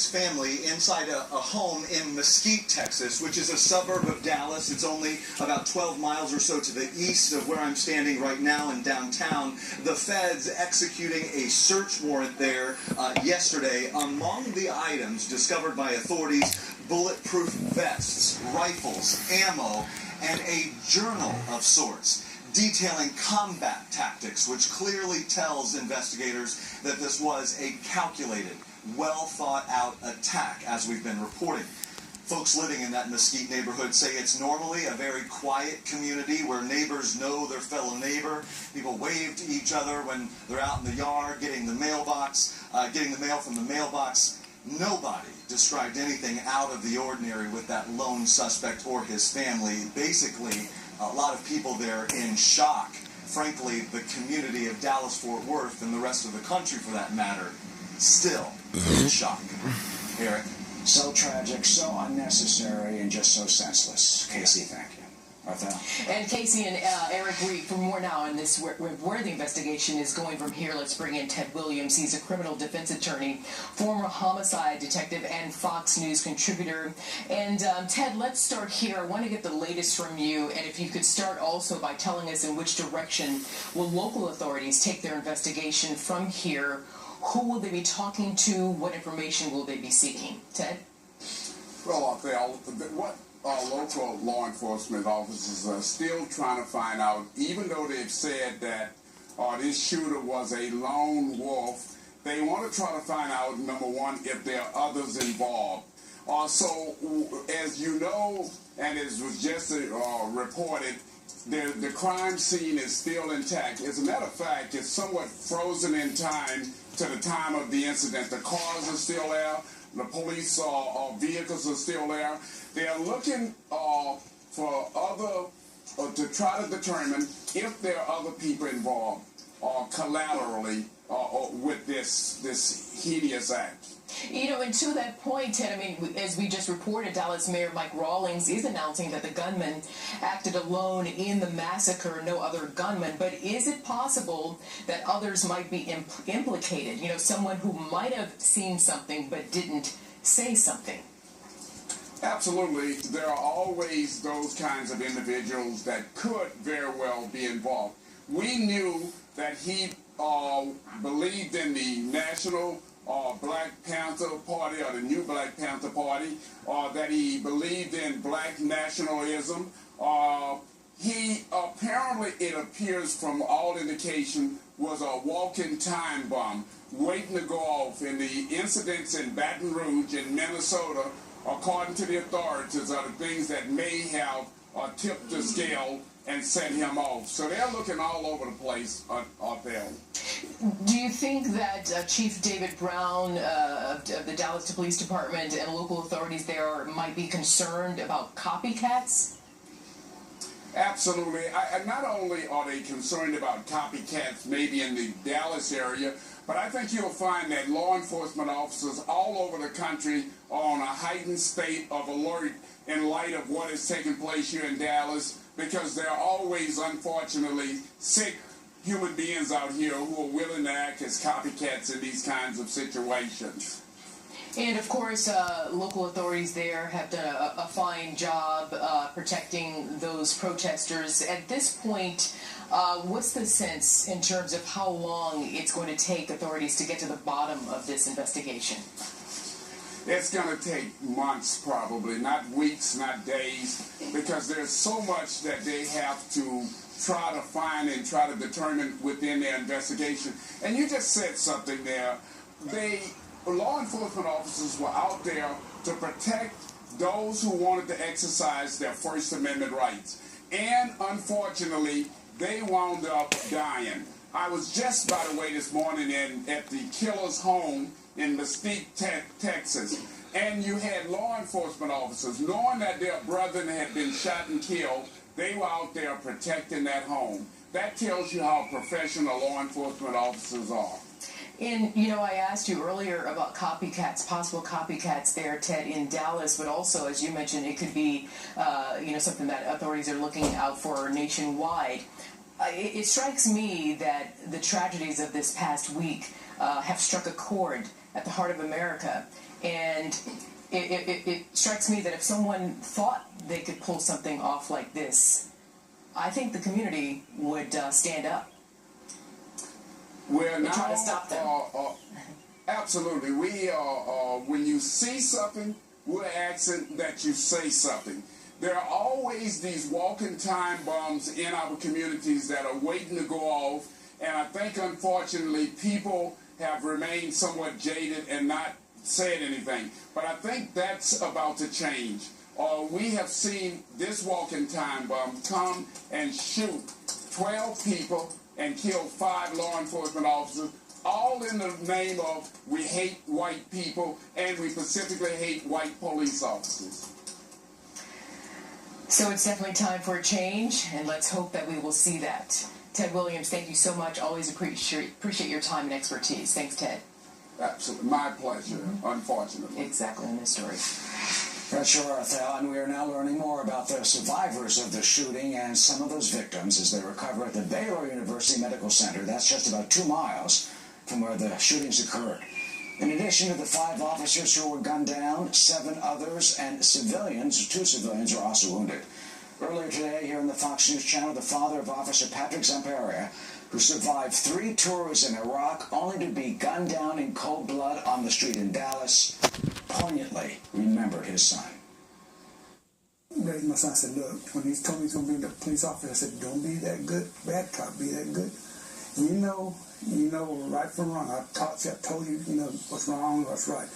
his family inside a home in Mesquite, Texas, which is a suburb of Dallas. It's only about 12 miles or so to the east of where I'm standing right now in downtown. The feds executing a search warrant there yesterday. Among the items discovered by authorities, bulletproof vests, rifles, ammo, and a journal of sorts detailing combat tactics, which clearly tells investigators that this was a calculated, well-thought-out attack, as we've been reporting. Folks living in that Mesquite neighborhood say it's normally a very quiet community where neighbors know their fellow neighbor. People wave to each other when they're out in the yard getting the mail from the mailbox. Nobody described anything out of the ordinary with that lone suspect or his family. Basically, a lot of people there in shock. Frankly, the community of Dallas-Fort Worth and the rest of the country, for that matter, still in shock. Eric? So tragic, so unnecessary, and just so senseless. Casey, thank you. Arthel? And Casey and Eric Reed, for more now on this, where the investigation is going from here, let's bring in Ted Williams. He's a criminal defense attorney, former homicide detective, and Fox News contributor. And Ted, let's start here. I want to get the latest from you, and if you could start also by telling us in which direction will local authorities take their investigation from here. Who will they be talking to? What information will they be seeking? Ted? Well, what local law enforcement officers are still trying to find out, even though they've said that this shooter was a lone wolf, they want to try to find out, number one, if there are others involved. So, as you know, and as was just reported, the crime scene is still intact. As a matter of fact, it's somewhat frozen in time to the time of the incident. The cars are still there. The police vehicles are still there. They're looking for to try to determine if there are other people involved collaterally with this hideous act. You know, and to that point, Ted, I mean, as we just reported, Dallas Mayor Mike Rawlings is announcing that the gunman acted alone in the massacre, no other gunman. But is it possible that others might be implicated? You know, someone who might have seen something but didn't say something. Absolutely. There are always those kinds of individuals that could very well be involved. We knew that he believed in the National Black Panther Party, or the New Black Panther Party, that he believed in black nationalism. He apparently, it appears from all indication, was a walking time bomb waiting to go off. And the incidents in Baton Rouge in Minnesota, according to the authorities, are the things that may have tipped the scale and set him off. So they're looking all over the place out there. Do you think that Chief David Brown of the Dallas Police Department and local authorities there might be concerned about copycats? Absolutely. Not only are they concerned about copycats maybe in the Dallas area, but I think you'll find that law enforcement officers all over the country are on a heightened state of alert in light of what is taking place here in Dallas, because there are always, unfortunately, sick human beings out here who are willing to act as copycats in these kinds of situations. And, of course, local authorities there have done a fine job protecting those protesters. At this point, what's the sense in terms of how long it's going to take authorities to get to the bottom of this investigation? It's going to take months, probably, not weeks, not days, because there's so much that they have to try to find and try to determine within their investigation. And you just said something there. Law enforcement officers were out there to protect those who wanted to exercise their First Amendment rights. And unfortunately, they wound up dying. I was just, by the way, this morning at the killer's home in Mesquite, Texas. And you had law enforcement officers, knowing that their brethren had been shot and killed, they were out there protecting that home. That tells you how professional law enforcement officers are. And, you know, I asked you earlier about copycats, possible copycats there, Ted, in Dallas, but also, as you mentioned, it could be, you know, something that authorities are looking out for nationwide. It strikes me that the tragedies of this past week have struck a chord at the heart of America. And it strikes me that if someone thought they could pull something off like this, I think the community would stand up. Well, and now, try to stop them. Absolutely. When you see something, we're asking that you say something. There are always these walking time bombs in our communities that are waiting to go off, and I think, unfortunately, people have remained somewhat jaded and not said anything. But I think that's about to change. We have seen this walking time bomb come and shoot 12 people and kill 5 law enforcement officers, all in the name of we hate white people and we specifically hate white police officers. So it's definitely time for a change, and let's hope that we will see that. Ted Williams, thank you so much. Always appreciate your time and expertise. Thanks, Ted. Absolutely. My pleasure, unfortunately. Exactly, in this story. That's sure, Ethel, and we are now learning more about the survivors of the shooting and some of those victims as they recover at the Baylor University Medical Center. That's just about 2 miles from where the shootings occurred. In addition to the 5 officers who were gunned down, 7 others and 2 civilians are also wounded. Earlier today, here on the Fox News Channel, the father of Officer Patrick Zamparia, who survived 3 tours in Iraq only to be gunned down in cold blood on the street in Dallas, poignantly remembered his son. My son said, look, when he told me he was going to be the police officer, I said, don't be that good, bad cop, be that good. You know right from wrong. I told you, what's wrong, what's right.